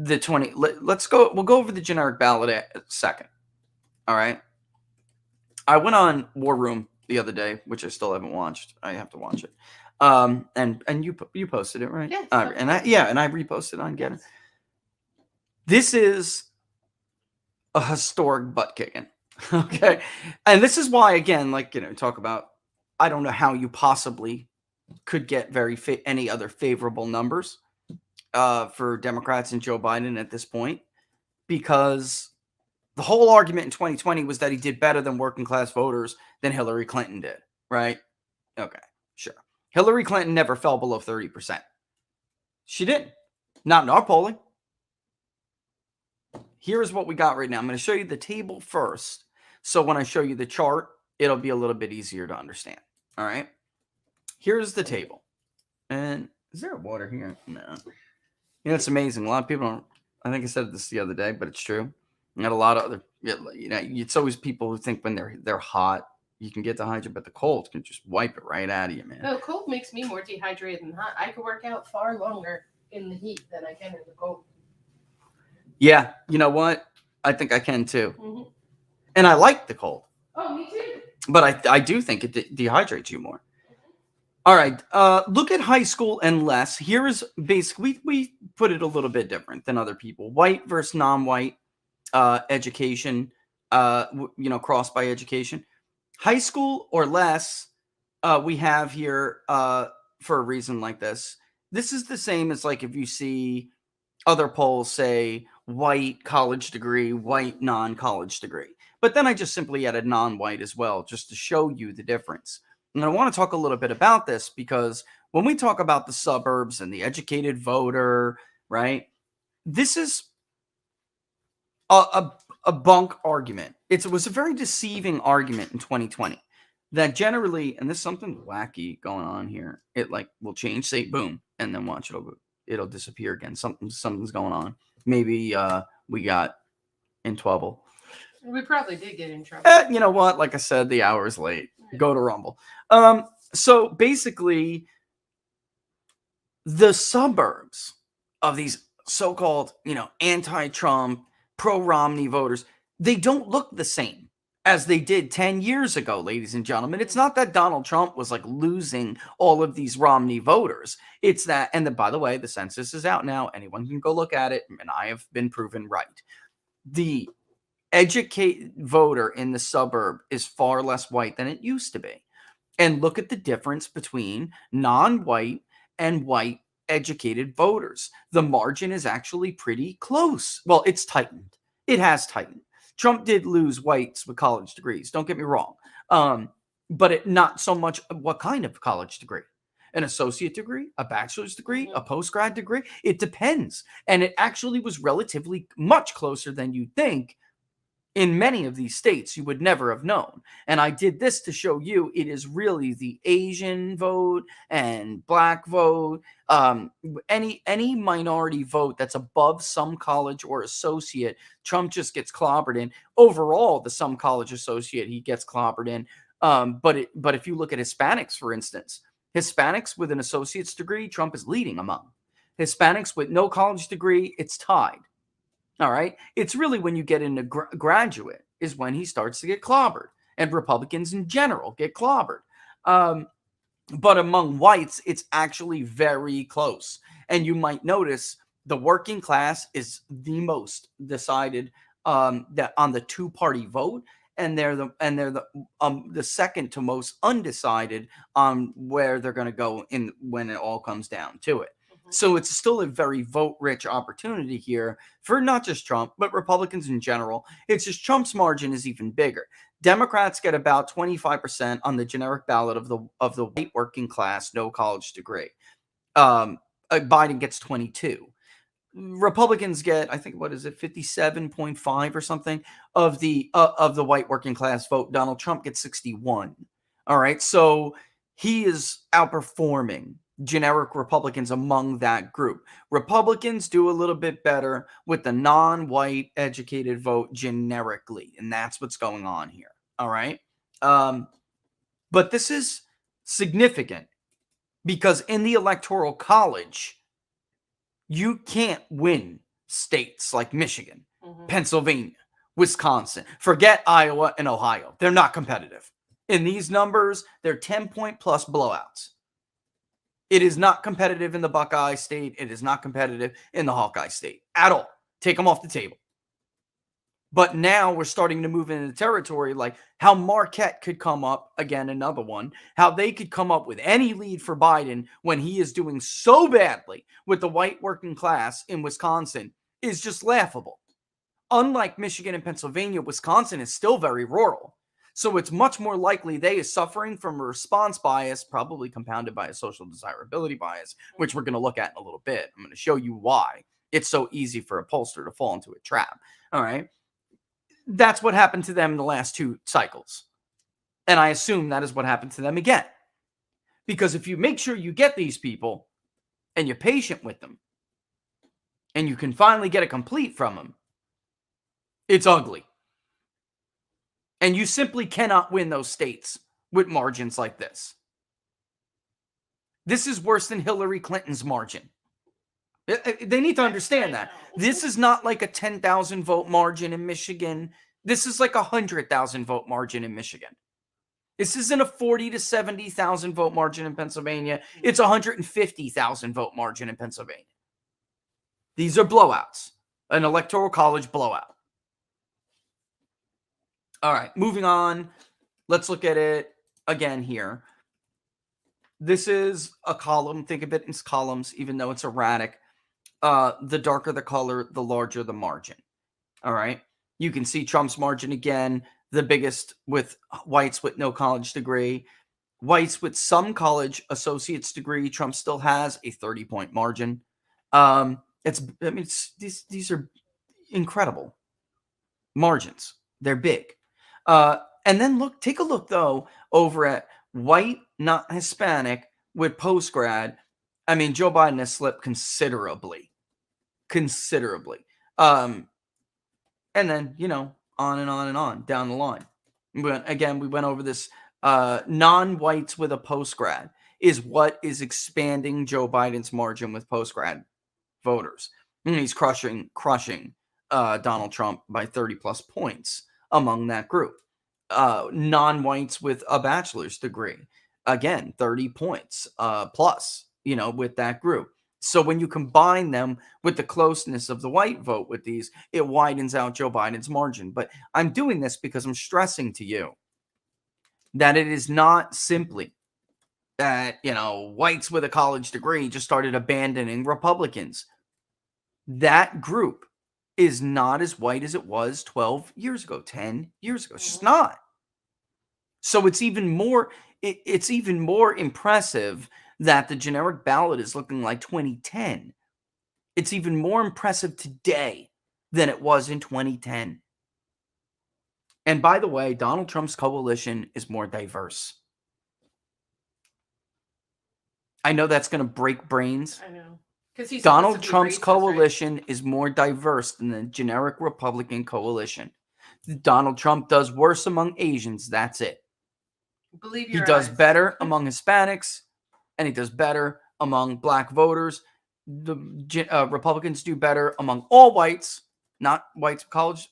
the 20. Let's go. We'll go over the generic ballot a second. All right. I went on War Room the other day, which I still haven't watched. I have to watch it. And you posted it, right? Yes. And I reposted on Get It. This is a historic butt kicking. Okay. And this is why, again, like, talk about, I don't know how you possibly could get any other favorable numbers for Democrats and Joe Biden at this point, because the whole argument in 2020 was that he did better than working class voters than Hillary Clinton did, right? Okay, sure. Hillary Clinton never fell below 30%. She didn't. Not in our polling. Here's what we got right now. I'm going to show you the table first. So when I show you the chart, it'll be a little bit easier to understand. All right. Here's the table. And is there water here? No. It's amazing. A lot of people don't. I think I said this the other day, but it's true. You got a lot of other, it's always people who think when they're hot, you can get dehydrated, but the cold can just wipe it right out of you, man. No, cold makes me more dehydrated than hot. I can work out far longer in the heat than I can in the cold. Yeah, you know what? I think I can too. Mm-hmm. And I like the cold. Oh, me too. But I do think it dehydrates you more. All right, look at high school and less. Here is basically, we put it a little bit different than other people. White versus non-white education, crossed by education. High school or less, we have here for a reason like this. This is the same as like if you see other polls say white college degree, white non-college degree. But then I just simply added non-white as well, just to show you the difference. And I want to talk a little bit about this because when we talk about the suburbs and the educated voter, right, this is a bunk argument. It was a very deceiving argument in 2020 that generally, and there's something wacky going on here. It like will change, say boom, and then watch it'll disappear again. Something's going on. Maybe we got in trouble. We probably did get in trouble. You know what? Like I said, the hour is late. Go to Rumble. So basically, the suburbs of these so-called, anti-Trump, pro-Romney voters, they don't look the same as they did 10 years ago, ladies and gentlemen. It's not that Donald Trump was like losing all of these Romney voters. It's that, and by the way, the census is out now. Anyone can go look at it, and I have been proven right. The educated voter in the suburb is far less white than it used to be. And look at the difference between non-white and white educated voters. The margin is actually pretty close. Well, it's tightened. It has tightened. Trump did lose whites with college degrees. Don't get me wrong. But not so much what kind of college degree. An associate degree, a bachelor's degree, a postgrad degree. It depends. And it actually was relatively much closer than you'd think. In many of these states, you would never have known. And I did this to show you it is really the Asian vote and black vote. Any minority vote that's above some college or associate, Trump just gets clobbered in. Overall, the some college associate, he gets clobbered in. But if you look at Hispanics, for instance, Hispanics with an associate's degree, Trump is leading among. Hispanics with no college degree, it's tied. All right. It's really when you get into graduate is when he starts to get clobbered, and Republicans in general get clobbered. But among whites, it's actually very close. And you might notice the working class is the most decided that on the two-party vote, and they're the second to most undecided on where they're going to go in when it all comes down to it. So it's still a very vote-rich opportunity here for not just Trump, but Republicans in general. It's just Trump's margin is even bigger. Democrats get about 25% on the generic ballot of the white working class, no college degree. Biden gets 22. Republicans get, I think, 57.5 or something of the white working class vote. Donald Trump gets 61. All right, so he is outperforming generic Republicans among that group. Republicans do a little bit better with the non-white educated vote generically, and that's what's going on here. All right. But this is significant because in the Electoral College, you can't win states like Michigan, Mhm. Pennsylvania, Wisconsin. Forget Iowa and Ohio. They're not competitive. In these numbers, they're 10-point plus blowouts. It is not competitive in the Buckeye State. It is not competitive in the Hawkeye State at all. Take them off the table. But now we're starting to move into territory like how Marquette could come up, again, another one, how they could come up with any lead for Biden when he is doing so badly with the white working class in Wisconsin is just laughable. Unlike Michigan and Pennsylvania, Wisconsin is still very rural. So it's much more likely they are suffering from a response bias, probably compounded by a social desirability bias, which we're going to look at in a little bit. I'm going to show you why it's so easy for a pollster to fall into a trap. All right. That's what happened to them in the last 2 cycles. And I assume that is what happened to them again. Because if you make sure you get these people and you're patient with them and you can finally get a complete from them, it's ugly. And you simply cannot win those states with margins like this. This is worse than Hillary Clinton's margin. They need to understand that. This is not like a 10,000 vote margin in Michigan. This is like a 100,000 vote margin in Michigan. This isn't a 40 to 70,000 vote margin in Pennsylvania. It's a 150,000 vote margin in Pennsylvania. These are blowouts, an electoral college blowout. All right, moving on. Let's look at it again here. This is a column. Think of it as columns, even though it's erratic. The darker the color, the larger the margin. All right. You can see Trump's margin again, the biggest with whites with no college degree. Whites with some college associate's degree, Trump still has a 30-point margin. These are incredible margins. They're big. And then take a look though over at white, not Hispanic, with post-grad. I mean, Joe Biden has slipped considerably. And then, on and on and on down the line. Again, we went over this. Non-whites with a post-grad is what is expanding Joe Biden's margin with post-grad voters. And he's crushing Donald Trump by 30 plus points among that group. Non-whites with a bachelor's degree, again, 30 points plus, with that group. So when you combine them with the closeness of the white vote with these, it widens out Joe Biden's margin. But I'm doing this because I'm stressing to you that it is not simply that, whites with a college degree just started abandoning Republicans. That group is not as white as it was 12 years ago, 10 years ago. It's just not. So it's even more impressive that the generic ballot is looking like 2010. It's even more impressive today than it was in 2010. And by the way, Donald Trump's coalition is more diverse. I know that's going to break brains. I know. Because Donald Trump's coalition is more diverse than the generic Republican coalition. Donald Trump does worse among Asians. That's it. He does better among Hispanics, and he does better among black voters. The Republicans do better among all whites, not whites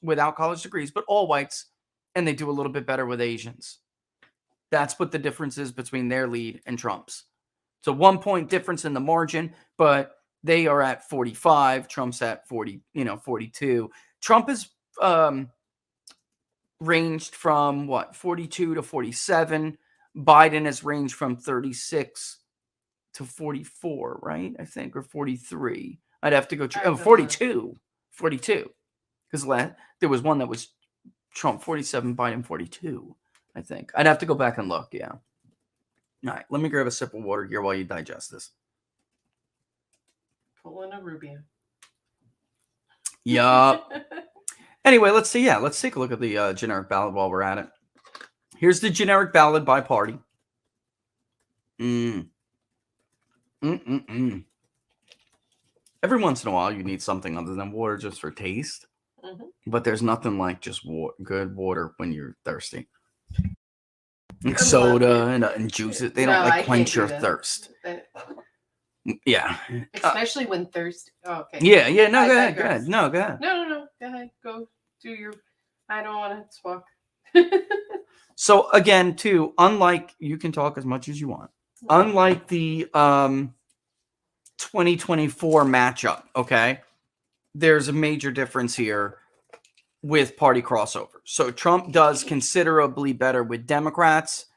without college degrees, but all whites, and they do a little bit better with Asians. That's what the difference is between their lead and Trump's. It's a 1-point difference in the margin, but they are at 45. Trump's at 42. Trump is ranged from 42 to 47. Biden has ranged from 36 to 44, right? I think, or 43. I'd have to go 42. Because there was one that was Trump 47, Biden 42, I think. I'd have to go back and look, yeah. All right, let me grab a sip of water here while you digest this. Pull in a Rubio. Yup. Anyway, let's take a look at the generic ballot while we're at it. Here's the generic ballot by party. Every once in a while, you need something other than water just for taste. Mm-hmm. But there's nothing like just good water when you're thirsty. And soda and juices, they don't quench your thirst. Yeah. Especially when Thursday. Oh, okay. Yeah. No, I go ahead. digress. No, go ahead. No. Go ahead. Go do your. I don't want to talk. So again, too, unlike you can talk as much as you want. Unlike the 2024 matchup, okay, there's a major difference here with party crossover. So Trump does considerably better with Democrats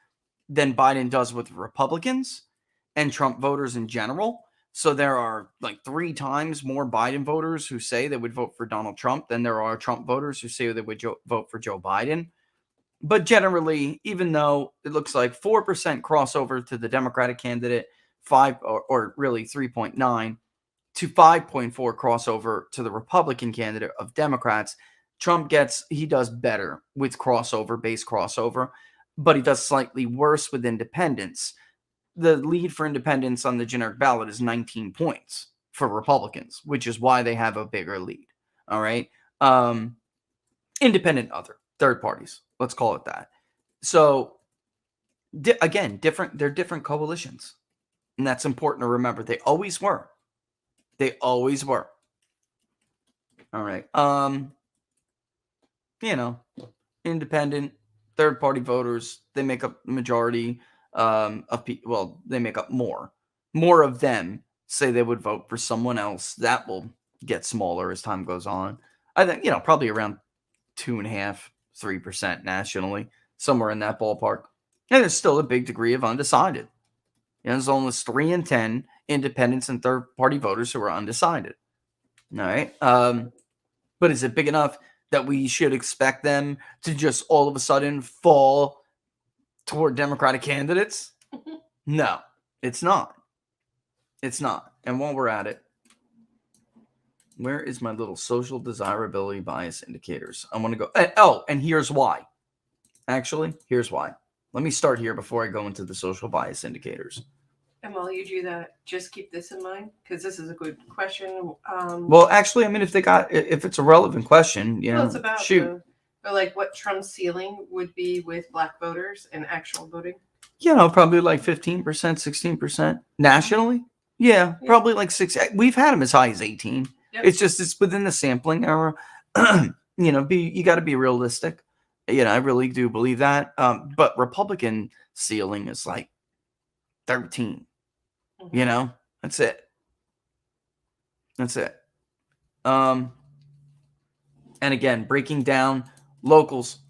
than Biden does with Republicans and Trump voters in general. So there are like 3 times more Biden voters who say they would vote for Donald Trump than there are Trump voters who say they would vote for Joe Biden. But generally, even though it looks like 4% crossover to the Democratic candidate, 5 or really 3.9 to 5.4 crossover to the Republican candidate of Democrats, he does better with based crossover, but he does slightly worse with independents. The lead for independents on the generic ballot is 19 points for Republicans, which is why they have a bigger lead. All right. Independent other third parties, let's call it that. So again, they're different coalitions, and that's important to remember. They always were. All right. Independent third party voters, they make up the majority of people. Well, they make up more of them say they would vote for someone else. That will get smaller as time goes on. I think, probably around 2.5%, 3% nationally, somewhere in that ballpark. And there's still a big degree of undecided. There's almost 3 in 10 independents and third-party voters who are undecided. All right. But is it big enough that we should expect them to just all of a sudden fall toward Democratic candidates? No, it's not. It's not. And while we're at it, where is my little social desirability bias indicators? I want to go. And here's why. Actually, here's why. Let me start here before I go into the social bias indicators. And while you do that, just keep this in mind, because this is a good question. Well, actually, I mean, if it's a relevant question, it's about shoot. Like what Trump's ceiling would be with black voters and actual voting. Probably like 15%, 16% nationally. Yeah, probably like 6. We've had them as high as 18. Yep. It's within the sampling error. You got to be realistic. I really do believe that. But Republican ceiling is like 13. Mm-hmm. That's it. And again, breaking down locals.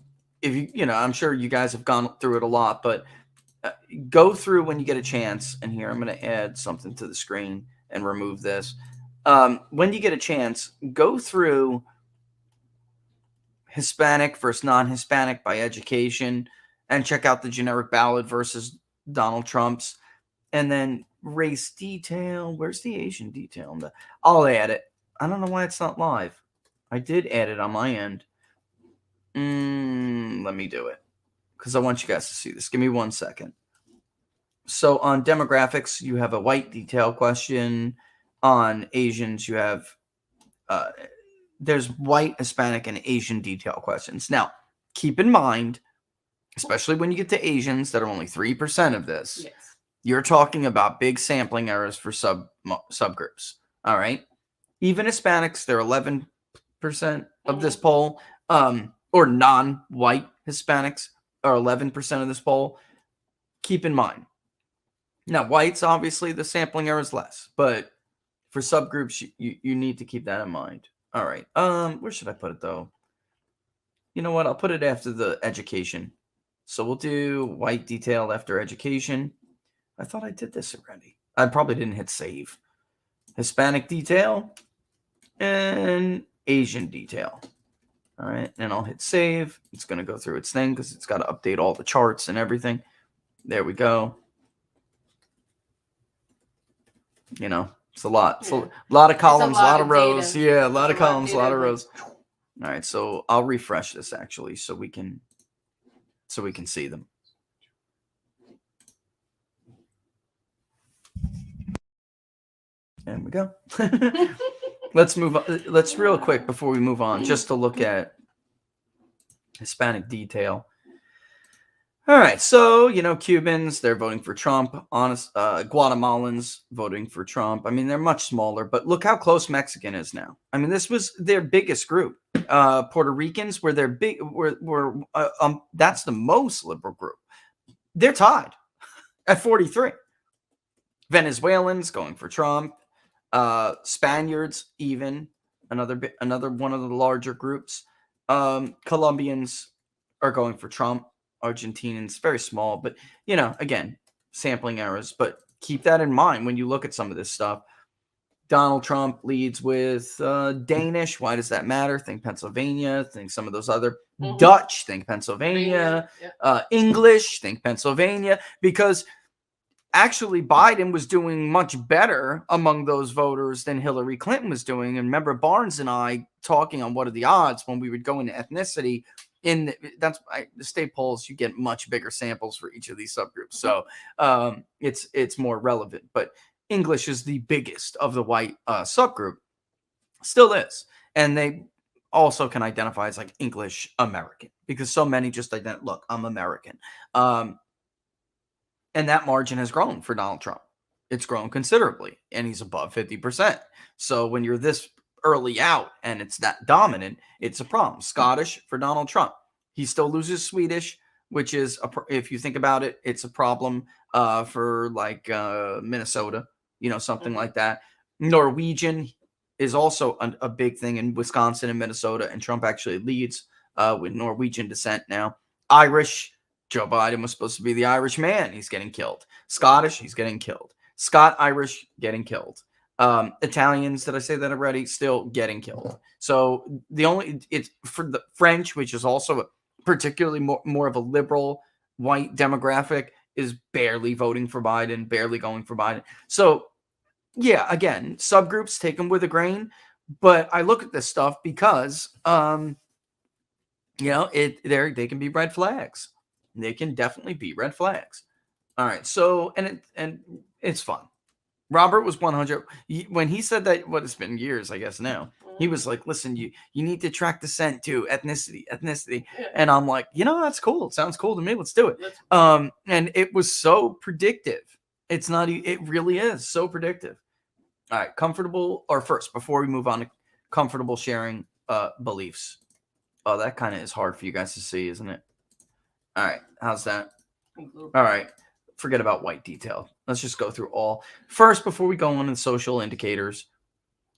If I'm sure you guys have gone through it a lot, but go through when you get a chance. And here I'm going to add something to the screen and remove this. When you get a chance, go through Hispanic versus non-Hispanic by education and check out the generic ballot versus Donald Trump's. And then race detail. Where's the Asian detail? I'll add it. I don't know why it's not live. I did add it on my end. Let me do it because I want you guys to see this. Give me 1 second. So on demographics, you have a white detail question. On Asians, you have there's white, Hispanic, and Asian detail questions. Now, keep in mind, especially when you get to Asians that are only 3% of this. Yes. You're talking about big sampling errors for subgroups. All right. Even Hispanics, they're 11% of this poll, or non-white Hispanics are 11% of this poll. Keep in mind. Now, whites, obviously, the sampling error is less, but for subgroups, you need to keep that in mind. All right. Where should I put it, though? You know what? I'll put it after the education. So we'll do white detail after education. I thought I did this already. I probably didn't hit save. Hispanic detail and Asian detail. All right. And I'll hit save. It's going to go through its thing because it's got to update all the charts and everything. There we go. It's a lot. It's a lot of columns, a lot of rows. Data. Yeah, a lot of columns, a lot of rows. All right. So I'll refresh this actually so we can see them. There we go. Let's move on. Let's real quick before we move on, just to look at Hispanic detail. All right, so Cubans, they're voting for Trump. Honest, Guatemalans voting for Trump. I mean, they're much smaller, but look how close Mexican is now. I mean, this was their biggest group. Puerto Ricans were their big. That's the most liberal group. They're tied at 43. Venezuelans going for Trump. Spaniards, even another one of the larger groups. Colombians are going for Trump. Argentinians, very small, but again, sampling errors. But keep that in mind when you look at some of this stuff. Donald Trump leads with Danish. Why does that matter? Think Pennsylvania. Think some of those other Dutch. Think Pennsylvania. English. Think Pennsylvania. Because actually, Biden was doing much better among those voters than Hillary Clinton was doing. And remember, Barnes and I talking on what are the odds when we would go into ethnicity. The state polls, you get much bigger samples for each of these subgroups, so it's more relevant. But English is the biggest of the white subgroup, still is, and they also can identify as like English American because so many just look, I'm American, and that margin has grown for Donald Trump. It's grown considerably, and he's above 50%. So when you're this early out and it's that dominant, it's a problem. Scottish for Donald Trump. He still loses Swedish, which is, if you think about it, it's a problem for like Minnesota, something like that. Norwegian is also a big thing in Wisconsin and Minnesota, and Trump actually leads with Norwegian descent now. Irish, Joe Biden was supposed to be the Irish man. He's getting killed. Scottish, he's getting killed. Scot-Irish, getting killed. Italians, did I say that already? Still getting killed. So it's for the French, which is also particularly more of a liberal white demographic, is barely voting for Biden, barely going for Biden. So yeah, again, subgroups, take them with a grain. But I look at this stuff because they can be red flags. They can definitely be red flags. All right, so and it's fun. Robert was 100 when he said that. What, it's been years, I guess now. He was like, "Listen, you need to track descent to ethnicity," and I'm like, that's cool. It sounds cool to me. Let's do it. And it was so predictive. It's not. It really is so predictive. All right, comfortable. Or first, before we move on to comfortable sharing beliefs. Oh, that kind of is hard for you guys to see, isn't it? All right, how's that? All right. Forget about white detail. Let's just go through all. First, before we go on to the social indicators,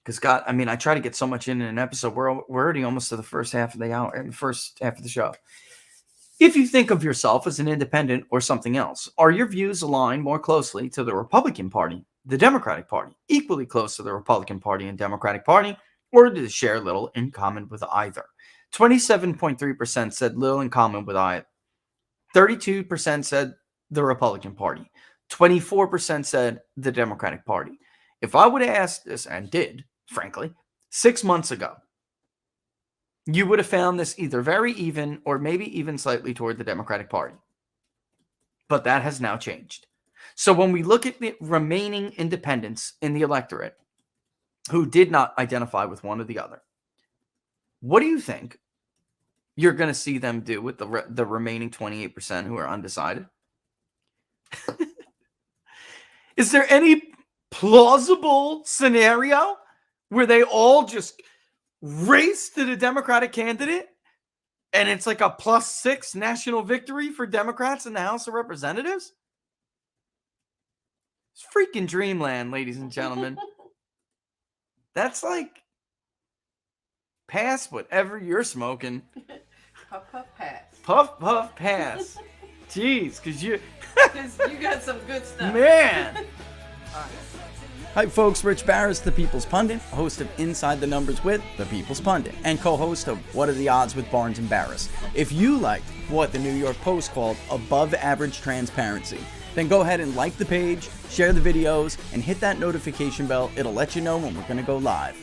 because I try to get so much in an episode. We're already almost to the first half of the hour and first half of the show. If you think of yourself as an independent or something else, are your views aligned more closely to the Republican Party, the Democratic Party, equally close to the Republican Party and Democratic Party, or do they share little in common with either? 27.3% said little in common with either. 32% said the Republican Party. 24% said the Democratic Party. If I would have asked this, and did, frankly, 6 months ago, you would have found this either very even or maybe even slightly toward the Democratic Party. But that has now changed. So when we look at the remaining independents in the electorate who did not identify with one or the other, what do you think you're going to see them do with the remaining 28% who are undecided? Is there any plausible scenario where they all just race to the Democratic candidate and it's like a +6 national victory for Democrats in the House of Representatives? It's freaking dreamland, ladies and gentlemen. That's like pass whatever you're smoking. Puff, puff, pass. Puff, puff, pass. Jeez, because you got some good stuff. Man. Hi, folks. Rich Baris, the People's Pundit, host of Inside the Numbers with the People's Pundit, and co-host of What Are the Odds with Barnes and Baris. If you liked what the New York Post called above average transparency, then go ahead and like the page, share the videos, and hit that notification bell. It'll let you know when we're going to go live.